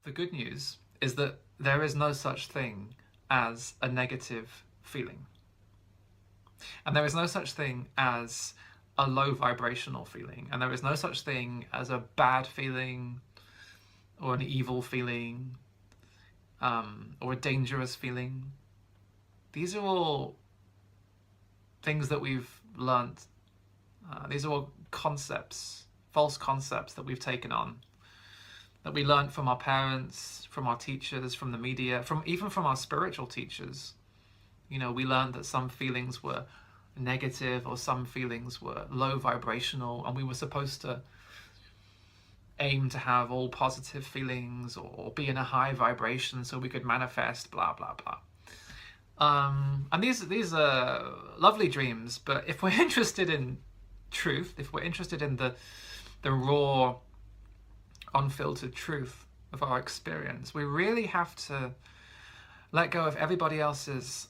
The good news is that there is no such thing as a negative feeling. And there is no such thing as a low vibrational feeling. And there is no such thing as a bad feeling or an evil feeling or a dangerous feeling. These are all things that we've learned. These are all concepts, false concepts that we've taken on, that we learned from our parents, from our teachers, from the media, even from our spiritual teachers. You know, we learned that some feelings were negative or some feelings were low vibrational, and we were supposed to aim to have all positive feelings or be in a high vibration so we could manifest blah blah blah. And these are lovely dreams, but if we're interested in truth, if we're interested in the raw, unfiltered truth of our experience, we really have to let go of everybody else's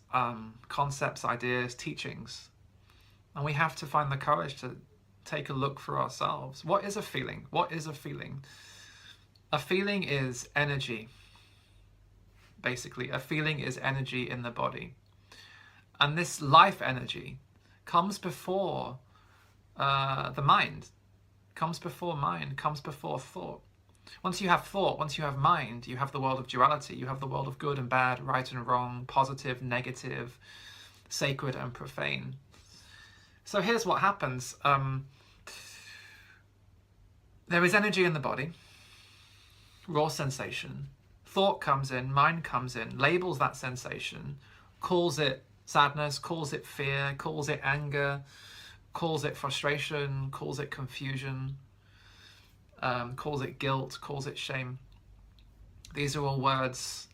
concepts, ideas, teachings, and we have to find the courage to take a look for ourselves. What is a feeling? What is a feeling? A feeling is energy. Basically, a feeling is energy in the body. And this life energy comes before the mind, comes before mind, comes before thought. Once you have thought, once you have mind, you have the world of duality, you have the world of good and bad, right and wrong, positive, negative, sacred and profane. So here's what happens. There is energy in the body, raw sensation. Thought comes in, mind comes in, labels that sensation, calls it sadness, calls it fear, calls it anger, calls it frustration, calls it confusion, calls it guilt, calls it shame. These are all words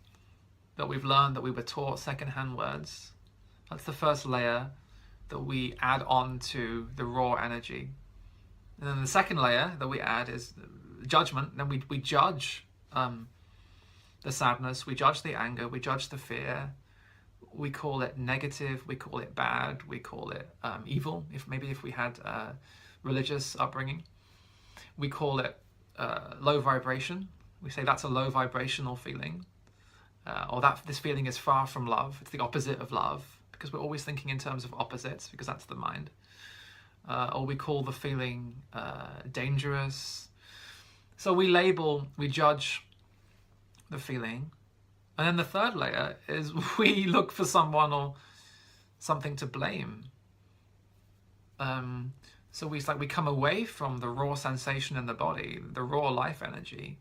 that we've learned, that we were taught, secondhand words. That's the first layer that we add on to the raw energy. And then the second layer that we add is judgment. Then we judge the sadness, we judge the anger, we judge the fear. We call it negative, we call it bad, we call it evil, if we had a religious upbringing. We call it low vibration. We say that's a low vibrational feeling, or that this feeling is far from love. It's the opposite of love, because we're always thinking in terms of opposites, because that's the mind. Or we call the feeling dangerous. So we label, we judge the feeling. And then the third layer is we look for someone or something to blame. So we come away from the raw sensation in the body, the raw life energy,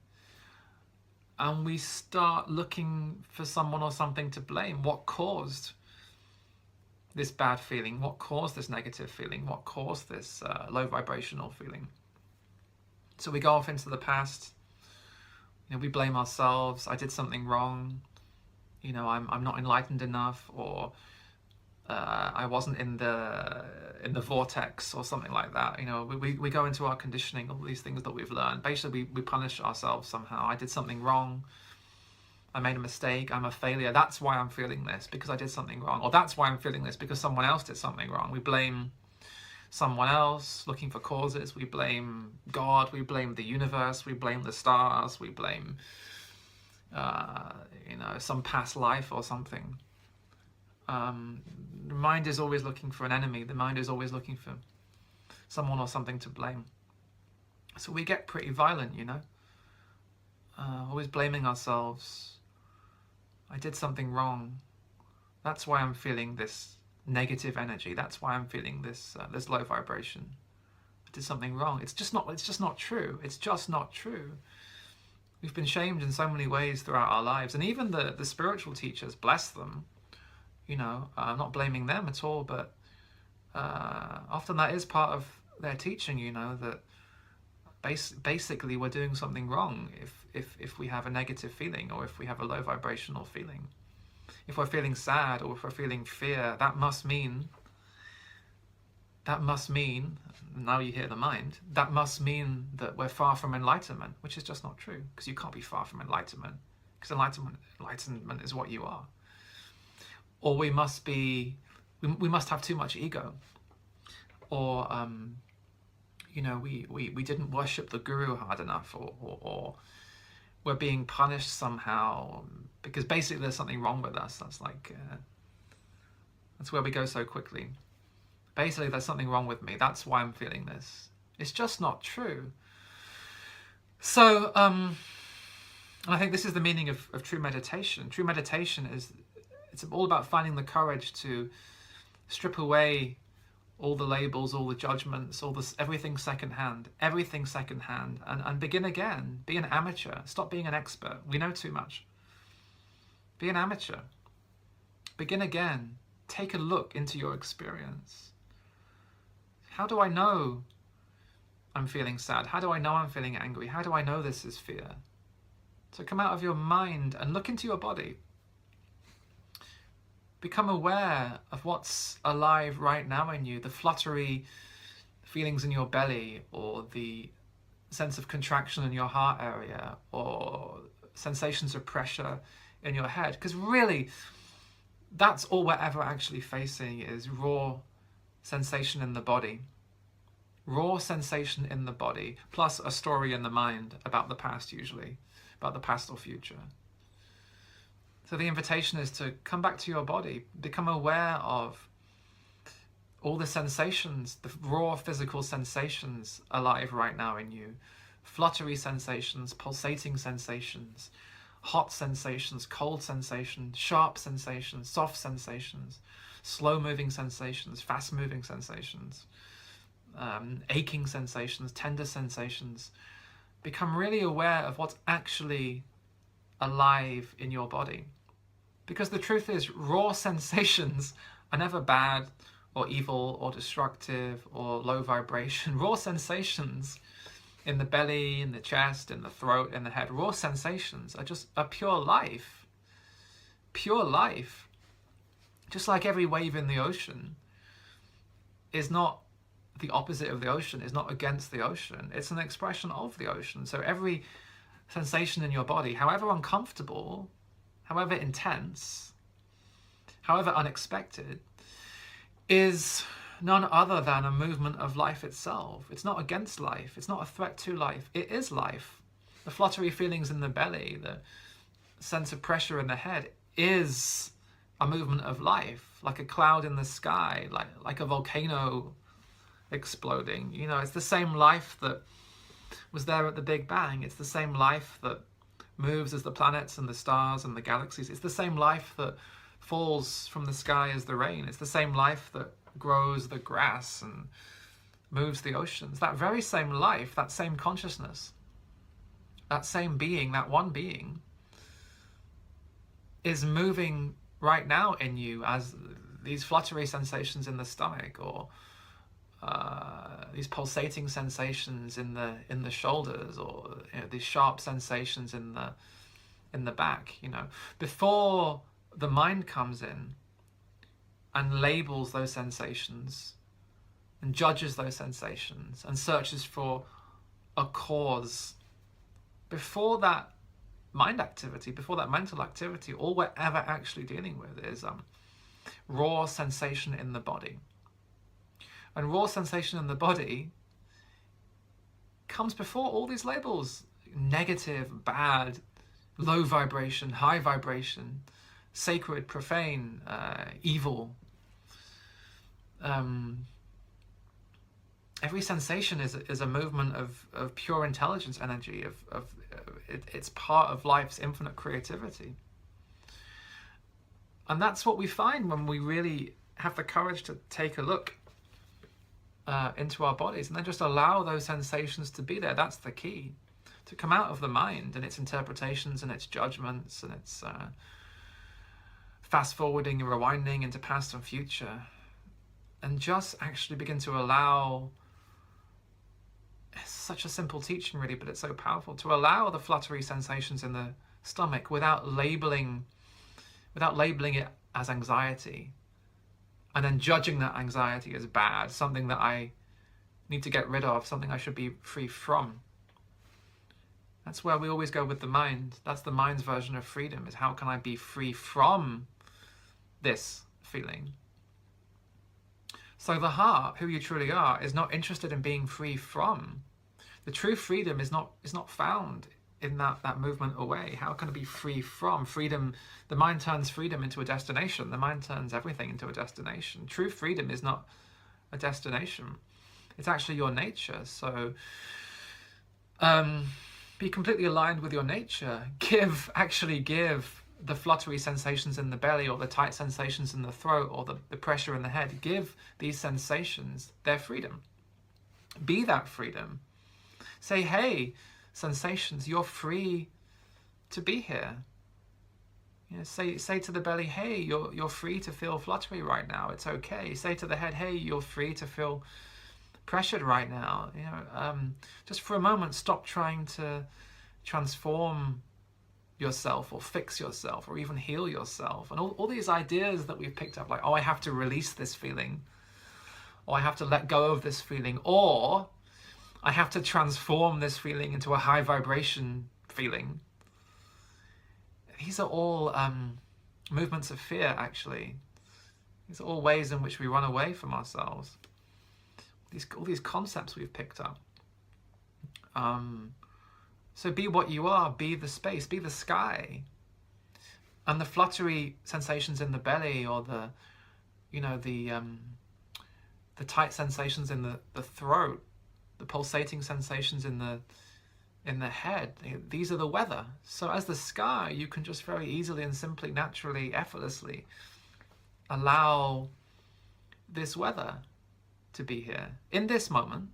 and we start looking for someone or something to blame. What caused this bad feeling? What caused this negative feeling? What caused this low vibrational feeling? So we go off into the past. You know, we blame ourselves. I did something wrong. You know, I'm not enlightened enough, or I wasn't in the vortex, or something like that. You know, we go into our conditioning, all these things that we've learned. Basically, we punish ourselves somehow. I did something wrong. I made a mistake. I'm a failure. That's why I'm feeling this, because I did something wrong. Or that's why I'm feeling this, because someone else did something wrong. We blame someone else, looking for causes. We blame God. We blame the universe. We blame the stars. We blame some past life or something. The mind is always looking for an enemy. The mind is always looking for someone or something to blame. So we get pretty violent, you know, always blaming ourselves. I did something wrong. That's why I'm feeling this negative energy. That's why I'm feeling this low vibration. I did something wrong. It's just not true. It's just not true. We've been shamed in so many ways throughout our lives, and even the spiritual teachers, bless them, you know, I'm not blaming them at all, but often that is part of their teaching, you know, that basically we're doing something wrong if we have a negative feeling, or if we have a low vibrational feeling. If we're feeling sad, or if we're feeling fear, that must mean, now you hear the mind, that must mean that we're far from enlightenment, which is just not true, because you can't be far from enlightenment, because enlightenment is what you are. Or we must have too much ego, or you know, we didn't worship the guru hard enough, or we're being punished somehow, because basically there's something wrong with us. That's like, that's where we go so quickly. Basically, there's something wrong with me. That's why I'm feeling this. It's just not true. So, and I think this is the meaning of true meditation. True meditation it's all about finding the courage to strip away all the labels, all the judgments, everything secondhand, and begin again. Be an amateur. Stop being an expert. We know too much. Be an amateur. Begin again. Take a look into your experience. How do I know I'm feeling sad? How do I know I'm feeling angry? How do I know this is fear? So come out of your mind and look into your body. Become aware of what's alive right now in you, the fluttery feelings in your belly, or the sense of contraction in your heart area, or sensations of pressure in your head. Because really, that's all we're ever actually facing, is raw sensation in the body. Raw sensation in the body, plus a story in the mind about the past, usually, about the past or future. So the invitation is to come back to your body, become aware of all the sensations, the raw physical sensations alive right now in you. Fluttery sensations, pulsating sensations, hot sensations, cold sensations, sharp sensations, soft sensations, slow-moving sensations, fast-moving sensations, aching sensations, tender sensations. Become really aware of what's actually alive in your body. Because the truth is, raw sensations are never bad or evil or destructive or low vibration. Raw sensations in the belly, in the chest, in the throat, in the head, raw sensations are just a pure life. Pure life. Just like every wave in the ocean is not the opposite of the ocean, is not against the ocean. It's an expression of the ocean. So every sensation in your body, however uncomfortable, however intense, however unexpected, is none other than a movement of life itself. It's not against life. It's not a threat to life. It is life. The fluttery feelings in the belly, the sense of pressure in the head is a movement of life, like a cloud in the sky, like a volcano exploding. You know, it's the same life that was there at the Big Bang. It's the same life that moves as the planets and the stars and the galaxies. It's the same life that falls from the sky as the rain. It's the same life that grows the grass and moves the oceans. That very same life, that same consciousness, that same being, that one being, is moving right now in you as these fluttery sensations in the stomach, or these pulsating sensations in the shoulders, or these sharp sensations in the back. Before the mind comes in and labels those sensations and judges those sensations and searches for a cause, before that mind activity, before that mental activity, all we're ever actually dealing with is raw sensation in the body. And raw sensation in the body comes before all these labels: negative, bad, low vibration, high vibration, sacred, profane, evil. Every sensation is a movement of pure intelligence energy. It's part of life's infinite creativity. And that's what we find when we really have the courage to take a look into our bodies and then just allow those sensations to be there. That's the key. To come out of the mind and its interpretations and its judgments and its fast forwarding and rewinding into past and future, and just actually begin to allow. It's such a simple teaching, really, but it's so powerful, to allow the fluttery sensations in the stomach without labeling it as anxiety, and then judging that anxiety as bad, something that I need to get rid of, something I should be free from. That's where we always go with the mind. That's the mind's version of freedom, is how can I be free from this feeling? So the heart, who you truly are, is not interested in being free from. The true freedom is not found in that movement away? How can I be free from freedom? The mind turns freedom into a destination. The mind turns everything into a destination. True freedom is not a destination. It's actually your nature. So be completely aligned with your nature. Actually give the fluttery sensations in the belly, or the tight sensations in the throat, or the pressure in the head. Give these sensations their freedom. Be that freedom. Say, hey, sensations, you're free to be here. You know, say to the belly, hey, you're free to feel fluttery right now. It's okay. Say to the head, hey, you're free to feel pressured right now. You know, just for a moment, stop trying to transform yourself or fix yourself or even heal yourself. And all these ideas that we've picked up, like, oh, I have to release this feeling, or I have to let go of this feeling, or I have to transform this feeling into a high vibration feeling. These are all movements of fear, actually. These are all ways in which we run away from ourselves. All these concepts we've picked up. So be what you are, be the space, be the sky. And the fluttery sensations in the belly, or the tight sensations in the throat, the pulsating sensations in the head, these are the weather. So as the sky, you can just very easily and simply, naturally, effortlessly allow this weather to be here in this moment.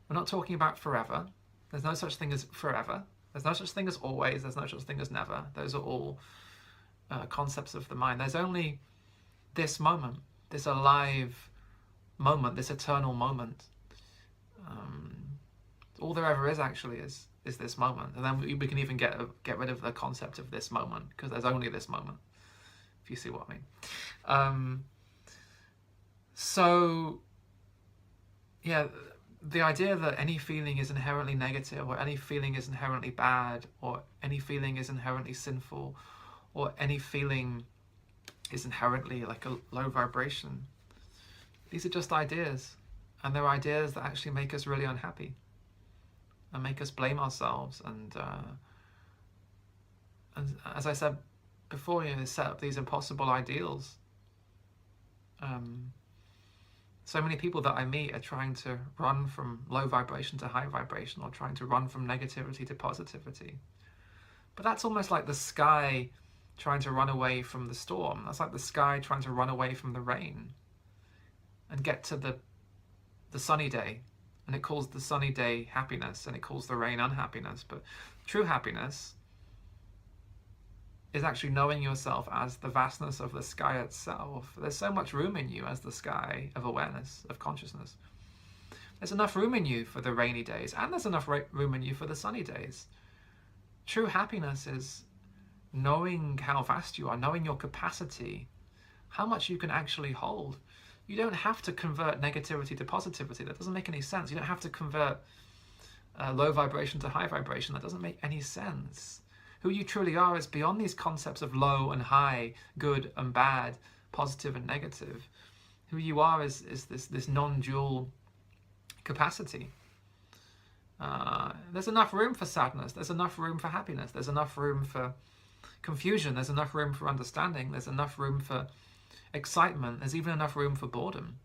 We're not talking about forever. There's no such thing as forever. There's no such thing as always. There's no such thing as never. Those are all concepts of the mind. There's only this moment, this alive moment, this eternal moment. All there ever is, actually, is this moment. And then we can even get rid of the concept of this moment, because there's only this moment, if you see what I mean. So yeah, the idea that any feeling is inherently negative, or any feeling is inherently bad, or any feeling is inherently sinful, or any feeling is inherently like a low vibration, these are just ideas. And they're ideas that actually make us really unhappy and make us blame ourselves. And as I said before, they set up these impossible ideals. So many people that I meet are trying to run from low vibration to high vibration, or trying to run from negativity to positivity. But that's almost like the sky trying to run away from the storm. That's like the sky trying to run away from the rain and get to the sunny day. And it calls the sunny day happiness, and it calls the rain unhappiness. But true happiness is actually knowing yourself as the vastness of the sky itself. There's so much room in you as the sky of awareness, of consciousness. There's enough room in you for the rainy days, and there's enough room in you for the sunny days. True happiness is knowing how vast you are, knowing your capacity, how much you can actually hold. You don't have to convert negativity to positivity. That doesn't make any sense. You don't have to convert low vibration to high vibration. That doesn't make any sense. Who you truly are is beyond these concepts of low and high, good and bad, positive and negative. Who you are is this non-dual capacity. There's enough room for sadness. There's enough room for happiness. There's enough room for confusion. There's enough room for understanding. There's enough room for excitement. There's even enough room for boredom.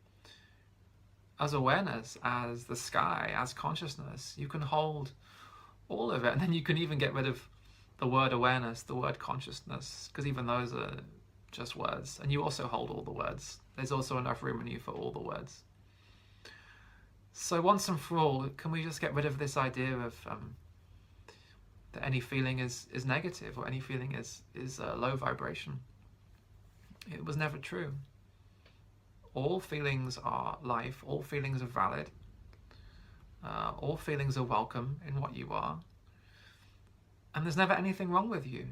As awareness, as the sky, as consciousness, you can hold all of it. And then you can even get rid of the word awareness, the word consciousness, because even those are just words. And you also hold all the words. There's also enough room in you for all the words. So once and for all, can we just get rid of this idea of that any feeling is negative, or any feeling is low vibration? It was never true. All feelings are life. All feelings are valid. All feelings are welcome in what you are. And there's never anything wrong with you.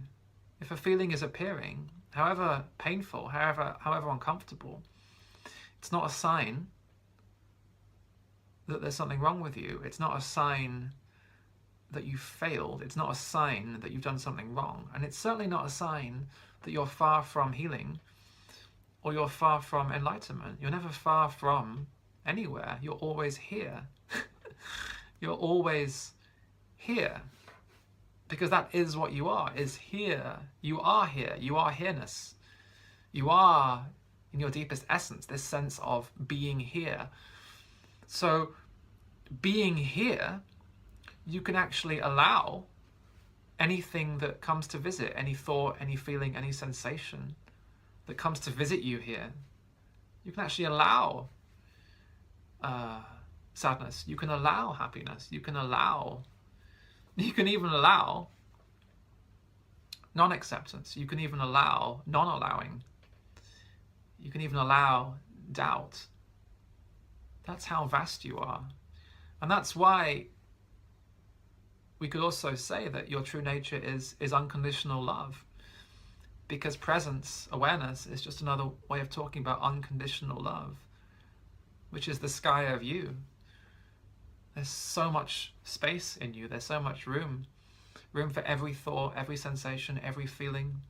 If a feeling is appearing, however painful, however uncomfortable, it's not a sign that there's something wrong with you. It's not a sign that you've failed. It's not a sign that you've done something wrong. And it's certainly not a sign that you're far from healing, or you're far from enlightenment. You're never far from anywhere. You're always here. You're always here. Because that is what you are, is here. You are here. You are here-ness. You are, in your deepest essence, this sense of being here. So being here, you can actually allow anything that comes to visit, any thought, any feeling, any sensation that comes to visit you here. You can actually allow sadness. You can allow happiness. You can even allow non-acceptance. You can even allow non-allowing. You can even allow doubt. That's how vast you are. And that's why we could also say that your true nature is unconditional love. Because presence, awareness, is just another way of talking about unconditional love, which is the sky of you. There's so much space in you. There's so much room for every thought, every sensation, every feeling,